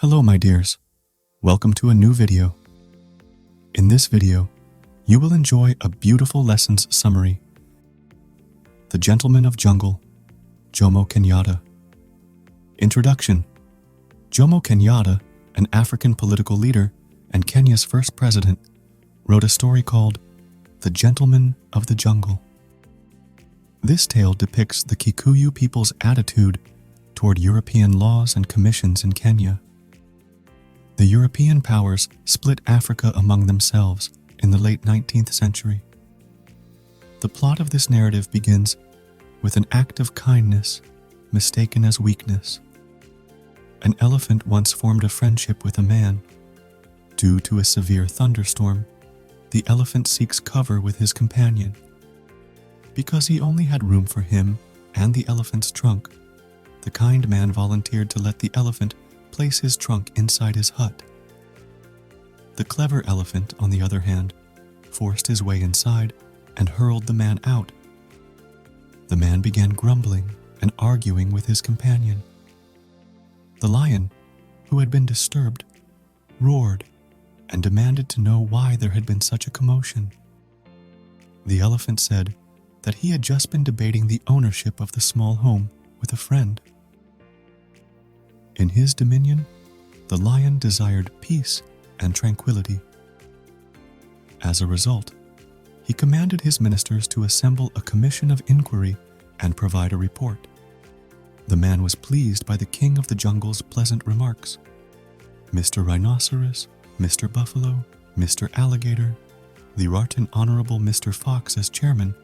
Hello my dears, welcome to a new video. In this video, you will enjoy a beautiful lessons summary. The Gentleman of Jungle, JOMO KENYATTA. Introduction. JOMO KENYATTA, an African political leader and Kenya's first president, wrote a story called The Gentleman of the Jungle. This tale depicts the Kikuyu people's attitude toward European laws and commissions in Kenya. The European powers split Africa among themselves in the late 19th century. The plot of this narrative begins with an act of kindness mistaken as weakness. An elephant once formed a friendship with a man. Due to a severe thunderstorm, the elephant seeks cover with his companion. Because he only had room for him and the elephant's trunk, the kind man volunteered to let the elephant place his trunk inside his hut. The clever elephant, on the other hand, forced his way inside and hurled the man out. The man began grumbling and arguing with his companion. The lion, who had been disturbed, roared and demanded to know why there had been such a commotion. The elephant said that he had just been debating the ownership of the small home with a friend. In his dominion, the lion desired peace and tranquility. As a result, he commanded his ministers to assemble a commission of inquiry and provide a report. The man was pleased by the king of the jungle's pleasant remarks. Mr. Rhinoceros, Mr. Buffalo, Mr. Alligator, the Right and Honorable Mr. Fox as chairman,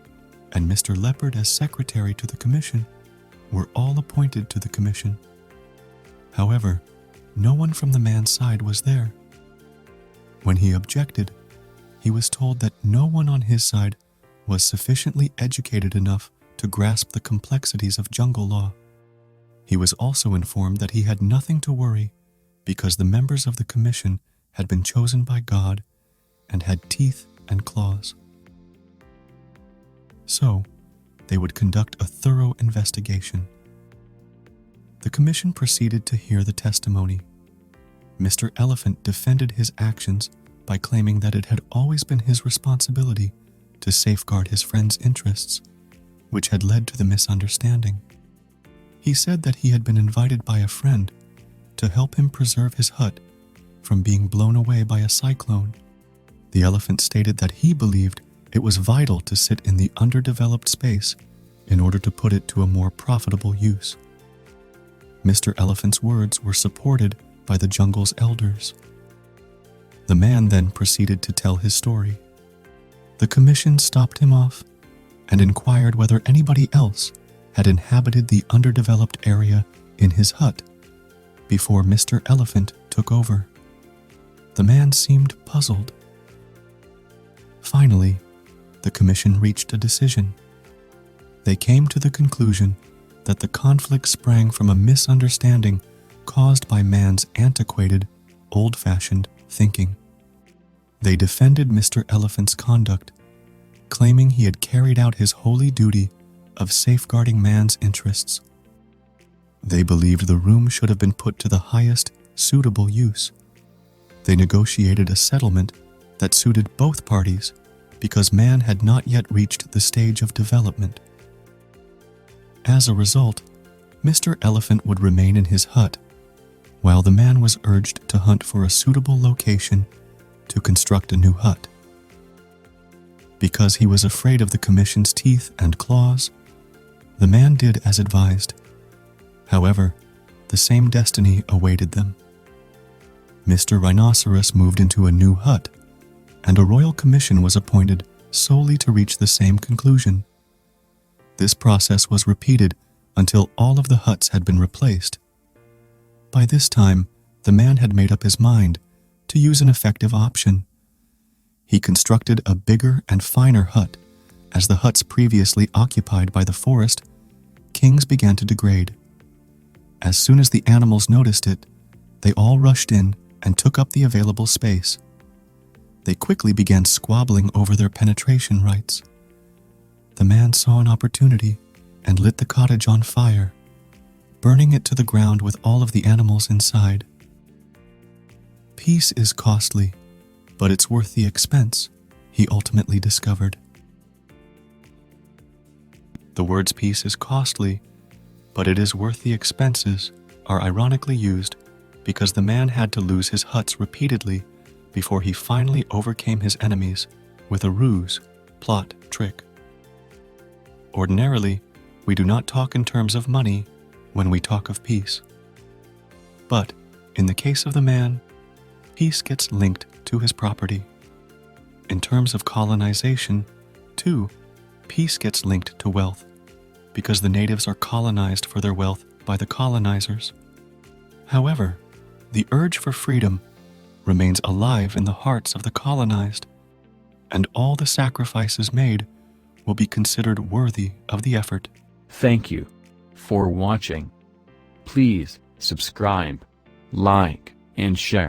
and Mr. Leopard as secretary to the commission were all appointed to the commission. However, no one from the man's side was there. When he objected, he was told that no one on his side was sufficiently educated enough to grasp the complexities of jungle law. He was also informed that he had nothing to worry because the members of the commission had been chosen by God and had teeth and claws. So, they would conduct a thorough investigation. The commission proceeded to hear the testimony. Mr. Elephant defended his actions by claiming that it had always been his responsibility to safeguard his friend's interests, which had led to the misunderstanding. He said that he had been invited by a friend to help him preserve his hut from being blown away by a cyclone. The elephant stated that he believed it was vital to sit in the underdeveloped space in order to put it to a more profitable use. Mr. Elephant's words were supported by the jungle's elders. The man then proceeded to tell his story. The commission stopped him off and inquired whether anybody else had inhabited the underdeveloped area in his hut before Mr. Elephant took over. The man seemed puzzled. Finally, the commission reached a decision. They came to the conclusion that the conflict sprang from a misunderstanding caused by man's antiquated, old-fashioned thinking. They defended Mr. Elephant's conduct, claiming he had carried out his holy duty of safeguarding man's interests. They believed the room should have been put to the highest suitable use. They negotiated a settlement that suited both parties because man had not yet reached the stage of development. As a result, Mr. Elephant would remain in his hut, while the man was urged to hunt for a suitable location to construct a new hut. Because he was afraid of the commission's teeth and claws, the man did as advised. However, the same destiny awaited them. Mr. Rhinoceros moved into a new hut, and a royal commission was appointed solely to reach the same conclusion. This process was repeated until all of the huts had been replaced. By this time, the man had made up his mind to use an effective option. He constructed a bigger and finer hut, as the huts previously occupied by the forest kings began to degrade. As soon as the animals noticed it, they all rushed in and took up the available space. They quickly began squabbling over their penetration rights. The man saw an opportunity and lit the cottage on fire, burning it to the ground with all of the animals inside. Peace is costly, but it's worth the expense, he ultimately discovered. The words peace is costly, but it is worth the expenses are ironically used because the man had to lose his huts repeatedly before he finally overcame his enemies with a ruse, plot, trick. Ordinarily, we do not talk in terms of money when we talk of peace. But in the case of the man, peace gets linked to his property. In terms of colonization, too, peace gets linked to wealth, because the natives are colonized for their wealth by the colonizers. However, the urge for freedom remains alive in the hearts of the colonized, and all the sacrifices made will be considered worthy of the effort. Thank you for watching. Please subscribe, like, and share.